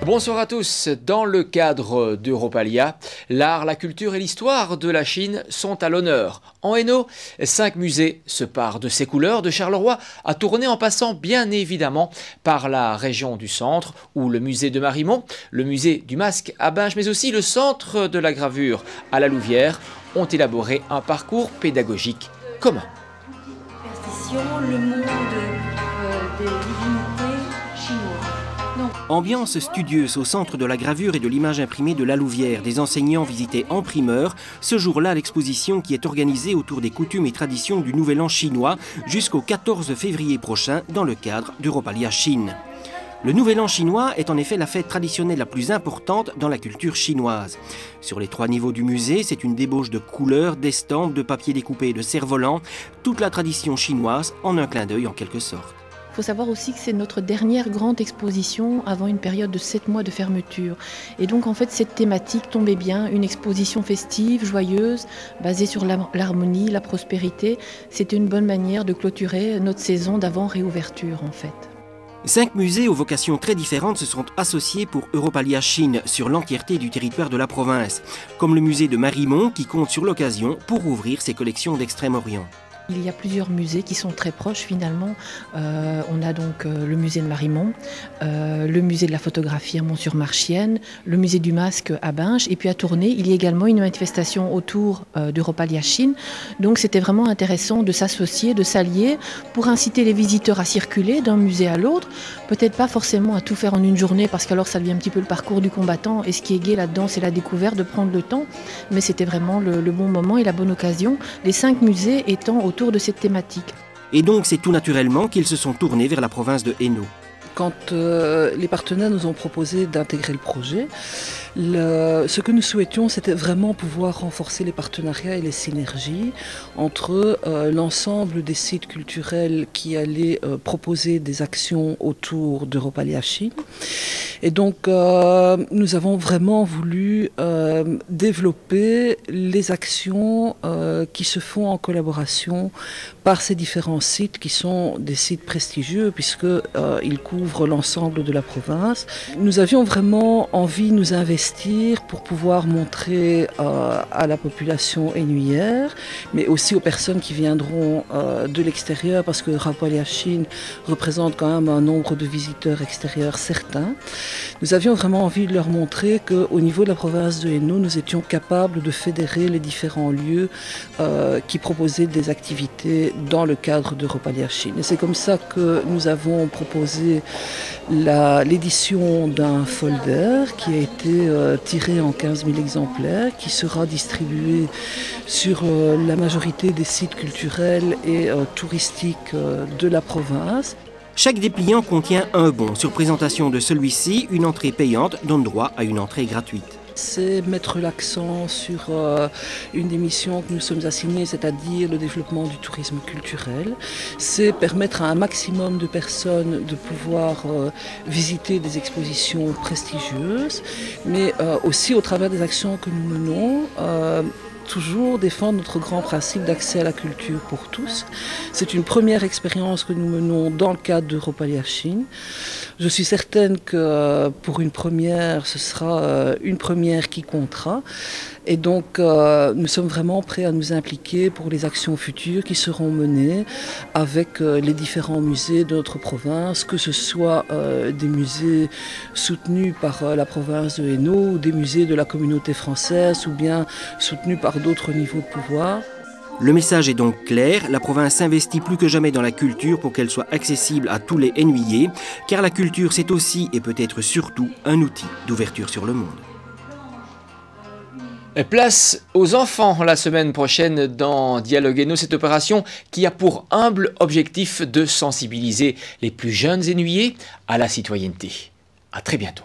Bonsoir à tous. Dans le cadre d'Europalia, l'art, la culture et l'histoire de la Chine sont à l'honneur. En Hainaut, 5 musées se parent de ces couleurs, de Charleroi à Tournai, en passant bien évidemment par la région du centre, où le musée de Marimont, le musée du Masque à Binche, mais aussi le centre de la gravure à la Louvière, ont élaboré un parcours pédagogique commun. Le monde des divinités chinoises. Ambiance studieuse au centre de la gravure et de l'image imprimée de la Louvière. Des enseignants visitaient en primeur ce jour-là l'exposition qui est organisée autour des coutumes et traditions du Nouvel An chinois jusqu'au 14 février prochain dans le cadre d'Europalia Chine. Le Nouvel An chinois est en effet la fête traditionnelle la plus importante dans la culture chinoise. Sur les 3 niveaux du musée, c'est une débauche de couleurs, d'estampes, de papier découpé et de cerfs-volants. Toute la tradition chinoise en un clin d'œil en quelque sorte. Il faut savoir aussi que c'est notre dernière grande exposition avant une période de 7 mois de fermeture. Et donc en fait cette thématique tombait bien, une exposition festive, joyeuse, basée sur l'harmonie, la prospérité. C'était une bonne manière de clôturer notre saison d'avant réouverture en fait. 5 musées aux vocations très différentes se sont associés pour Europalia Chine sur l'entièreté du territoire de la province, comme le musée de Marimont qui compte sur l'occasion pour ouvrir ses collections d'Extrême-Orient. Il y a plusieurs musées qui sont très proches finalement. On a donc le musée de Marimont, le musée de la photographie à Mont-sur-Marchienne, le musée du Masque à Binche et puis à Tournai, il y a également une manifestation autour d'Europalia Chine. Donc c'était vraiment intéressant de s'associer, de s'allier pour inciter les visiteurs à circuler d'un musée à l'autre. Peut-être pas forcément à tout faire en une journée parce qu'alors ça devient un petit peu le parcours du combattant et ce qui est gai là-dedans c'est la découverte, de prendre le temps. Mais c'était vraiment le bon moment et la bonne occasion. Les 5 musées étant autour de cette thématique. Et donc c'est tout naturellement qu'ils se sont tournés vers la province de Hainaut. Quand les partenaires nous ont proposé d'intégrer le projet, ce que nous souhaitions, c'était vraiment pouvoir renforcer les partenariats et les synergies entre l'ensemble des sites culturels qui allaient proposer des actions autour d'Europalia Chine. Et donc, nous avons vraiment voulu développer les actions qui se font en collaboration par ces différents sites qui sont des sites prestigieux puisqu'ils couvrent l'ensemble de la province. Nous avions vraiment envie de nous investir pour pouvoir montrer à la population hainouière, mais aussi aux personnes qui viendront de l'extérieur parce que Europalia Chine représente quand même un nombre de visiteurs extérieurs certains. Nous avions vraiment envie de leur montrer qu'au niveau de la province de Hainaut, nous étions capables de fédérer les différents lieux qui proposaient des activités dans le cadre d'Europalia Chine. Et c'est comme ça que nous avons proposé l'édition d'un folder qui a été tiré en 15 000 exemplaires, qui sera distribué sur la majorité des sites culturels et touristiques de la province. Chaque dépliant contient un bon. Sur présentation de celui-ci, une entrée payante donne droit à une entrée gratuite. C'est mettre l'accent sur une des missions que nous sommes assignés, c'est-à-dire le développement du tourisme culturel. C'est permettre à un maximum de personnes de pouvoir visiter des expositions prestigieuses, mais aussi au travers des actions que nous menons, toujours défendre notre grand principe d'accès à la culture pour tous. C'est une première expérience que nous menons dans le cadre d'Europalia Chine. Je suis certaine que pour une première, ce sera une première qui comptera. Et donc, nous sommes vraiment prêts à nous impliquer pour les actions futures qui seront menées avec les différents musées de notre province, que ce soit des musées soutenus par la province de Hainaut, ou des musées de la communauté française, ou bien soutenus par d'autres niveaux de pouvoir. Le message est donc clair, la province s'investit plus que jamais dans la culture pour qu'elle soit accessible à tous les hainouiers, car la culture c'est aussi et peut-être surtout un outil d'ouverture sur le monde. Place aux enfants la semaine prochaine dans Dialogue Hainaut, cette opération qui a pour humble objectif de sensibiliser les plus jeunes hainouiers à la citoyenneté. À très bientôt.